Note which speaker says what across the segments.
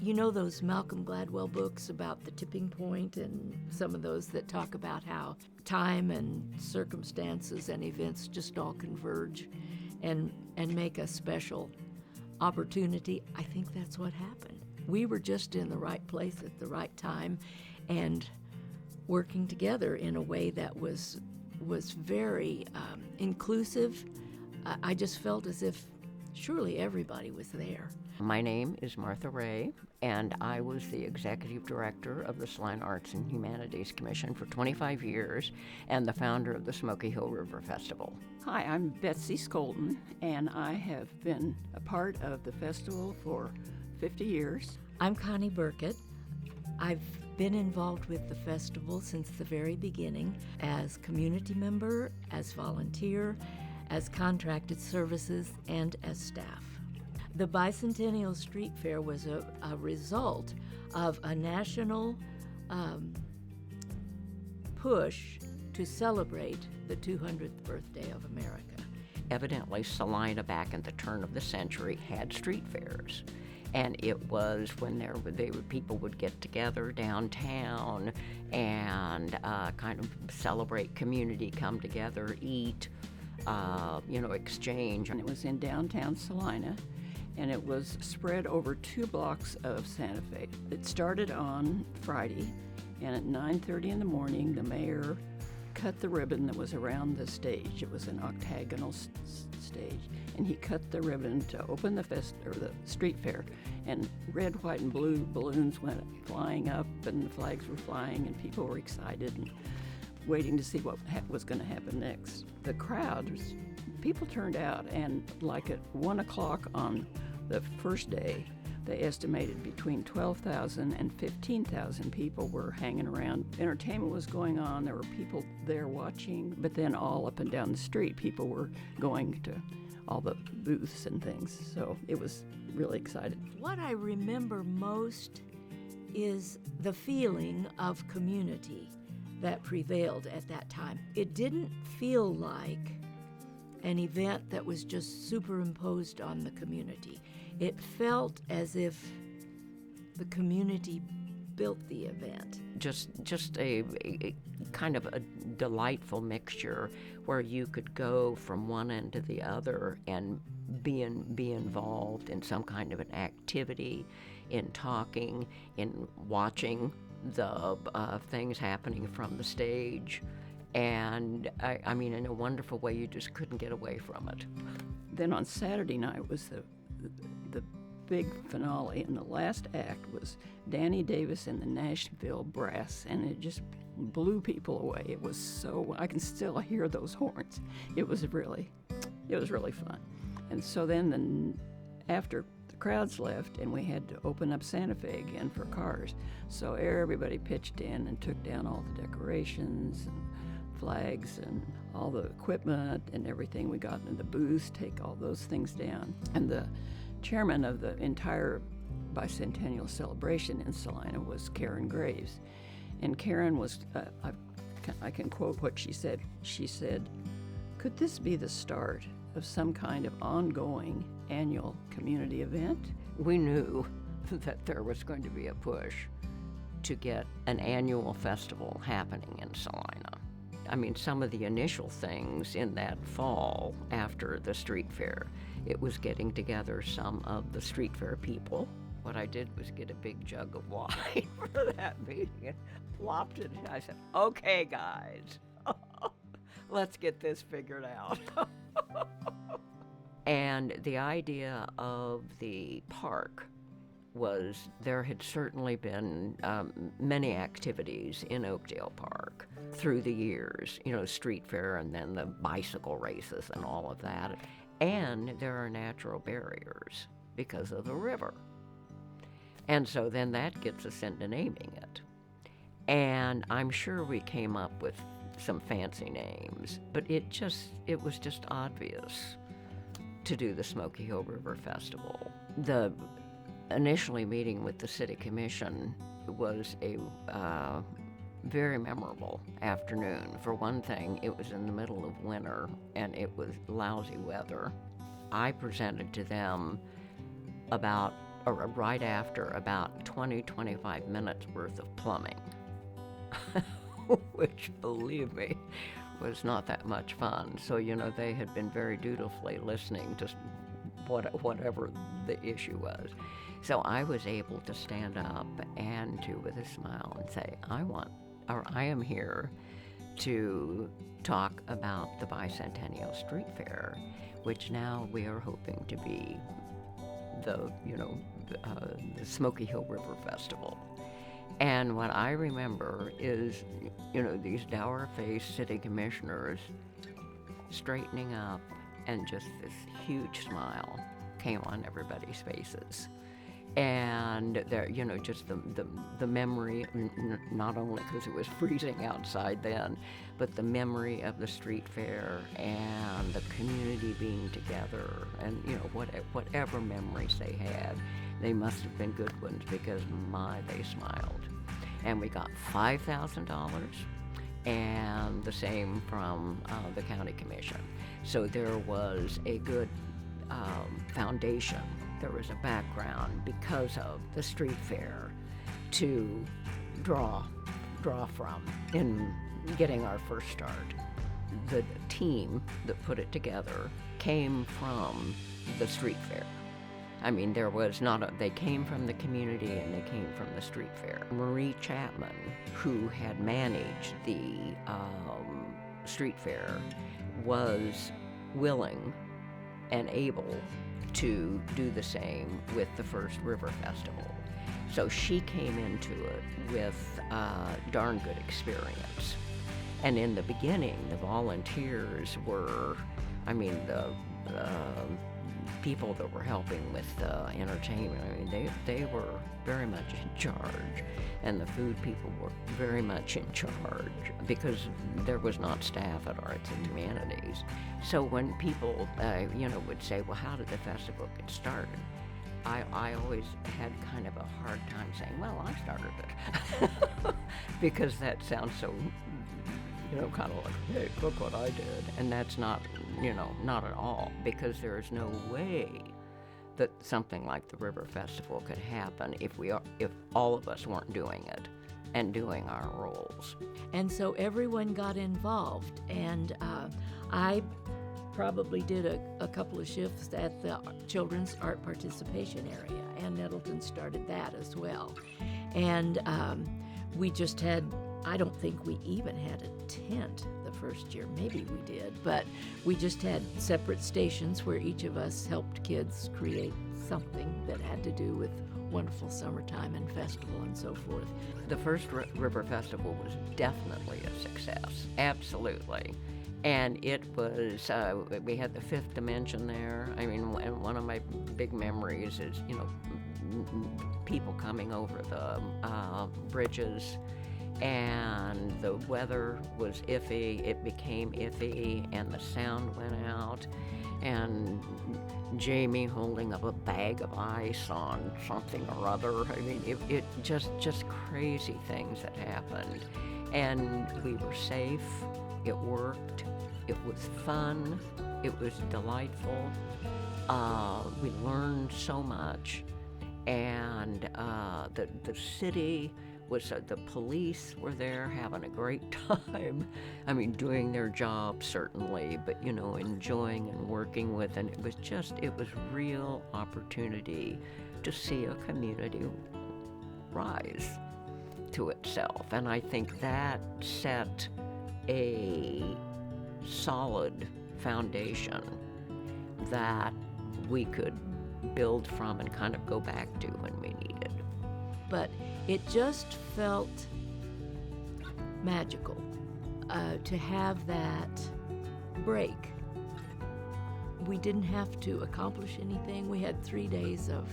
Speaker 1: You know those Malcolm Gladwell books about the tipping point and some of those that talk about how time and circumstances and events just all converge and make a special opportunity? I think that's what happened. We were just in the right place at the right time and working together in a way that was very inclusive. I just felt as if surely everybody was there.
Speaker 2: My name is Martha Ray, and I was the executive director of the Salina Arts and Humanities Commission for 25 years and the founder of the Smoky Hill River Festival.
Speaker 3: Hi, I'm Betsy Skolton, and I have been a part of the festival for 50 years.
Speaker 1: I'm Connie Burkett. I've been involved with the festival since the very beginning as community member, as volunteer, as contracted services, and as staff. The Bicentennial Street Fair was a result of a national push to celebrate the 200th birthday of America.
Speaker 2: Evidently, Salina back in the turn of the century had street fairs. And it was when people would get together downtown and kind of celebrate community, come together, eat, exchange.
Speaker 3: And it was in downtown Salina, and it was spread over 2 blocks of Santa Fe. It started on Friday, and at 9:30 in the morning, the mayor cut the ribbon that was around the stage. It was an octagonal stage, and he cut the ribbon to open the street fair, and red, white, and blue balloons went flying up, and the flags were flying, and people were excited and waiting to see what was going to happen next. The people turned out, and like at 1 o'clock on the first day, they estimated between 12,000 and 15,000 people were hanging around. Entertainment was going on, there were people there watching, but then all up and down the street, people were going to all the booths and things, so it was really exciting.
Speaker 1: What I remember most is the feeling of community that prevailed at that time. It didn't feel like an event that was just superimposed on the community. It felt as if the community built the event.
Speaker 2: Just a kind of a delightful mixture where you could go from one end to the other and be involved in some kind of an activity, in talking, in watching the things happening from the stage. And I mean, in a wonderful way, you just couldn't get away from it.
Speaker 3: Then on Saturday night was the big finale, and the last act was Danny Davis and the Nashville Brass, and it just blew people away. It was so, I can still hear those horns. It was really fun. And so then after the crowds left, and we had to open up Santa Fe again for cars, so everybody pitched in and took down all the decorations and flags and all the equipment and everything. We got in the booths, take all those things down. And the chairman of the entire bicentennial celebration in Salina was Karen Graves. And Karen was, I can quote what she said. She said, "Could this be the start of some kind of ongoing annual community event?"
Speaker 2: We knew that there was going to be a push to get an annual festival happening in Salina. I mean, some of the initial things in that fall after the street fair, it was getting together some of the street fair people. What I did was get a big jug of wine for that meeting and plopped it. I said, "Okay, guys, let's get this figured out." And the idea of the park was there had certainly been many activities in Oakdale Park through the years, street fair and then the bicycle races and all of that. And there are natural barriers because of the river. And so then that gets us into naming it. And I'm sure we came up with some fancy names, but it was just obvious to do the Smoky Hill River Festival. The initially meeting with the city commission was a very memorable afternoon. For one thing, it was in the middle of winter and it was lousy weather. I presented to them about right after about 25 minutes worth of plumbing, which, believe me, was not that much fun. So, they had been very dutifully listening to whatever the issue was. So I was able to stand up and with a smile and say, I am here to talk about the bicentennial street fair, which now we are hoping to be the Smoky Hill River Festival. And what I remember is, these dour-faced city commissioners straightening up, and just this huge smile came on everybody's faces. And there, just the memory, not only because it was freezing outside then, but the memory of the street fair and the community being together, and whatever memories they had, they must have been good ones, because they smiled. And we got $5,000, and the same from the county commission. So there was a good foundation. There was a background because of the street fair to draw from in getting our first start. The team that put it together came from the street fair. I mean, there was they came from the community, and they came from the street fair. Marie Chapman, who had managed the street fair, was willing and able to do the same with the first River Festival. So she came into it with darn good experience. And in the beginning, the volunteers were, the people that were helping with the entertainment, they were very much in charge. And the food people were very much in charge, because there was not staff at Arts and Humanities. So when people, would say, well, how did the festival get started? I always had kind of a hard time saying, well, I started it. Because that sounds so, kind of like, hey, look what I did. And that's not, not at all, because there is no way that something like the River Festival could happen if all of us weren't doing it and doing our roles.
Speaker 1: And so everyone got involved, and I probably did a couple of shifts at the Children's Art Participation Area, and Nettleton started that as well. And we just had, I don't think we even had a tent the first year. Maybe we did, but we just had separate stations where each of us helped kids create something that had to do with wonderful summertime and festival and so forth.
Speaker 2: The first River Festival was definitely a success, absolutely. And it was, we had the Fifth Dimension there. And one of my big memories is, people coming over the bridges, and the weather was iffy. It became iffy, and the sound went out, and Jamie holding up a bag of ice on something or other. It just crazy things that happened. And we were safe. It worked. It was fun. It was delightful. We learned so much. And the city was, the police were there having a great time. Doing their job, certainly, but, enjoying and working with, and it was real opportunity to see a community rise to itself. And I think that set a solid foundation that we could build from and kind of go back to when we needed.
Speaker 1: But it just felt magical to have that break. We didn't have to accomplish anything. We had 3 days of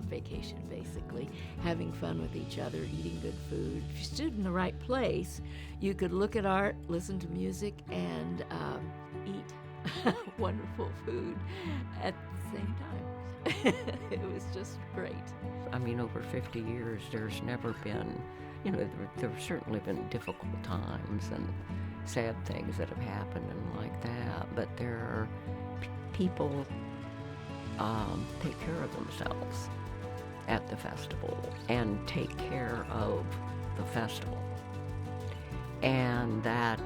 Speaker 1: vacation, basically, having fun with each other, eating good food. If you stood in the right place, you could look at art, listen to music, and eat wonderful food at the same time. It was just great.
Speaker 2: Over 50 years, there's never been, there's certainly been difficult times and sad things that have happened and like that, but there are people take care of themselves. at the festival and take care of the festival. And that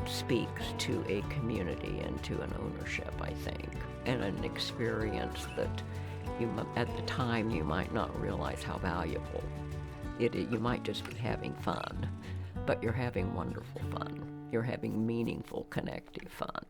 Speaker 2: speaks to a community and to an ownership, I think, and an experience that at the time you might not realize how valuable it is. You might just be having fun, but you're having wonderful fun. You're having meaningful, connective fun.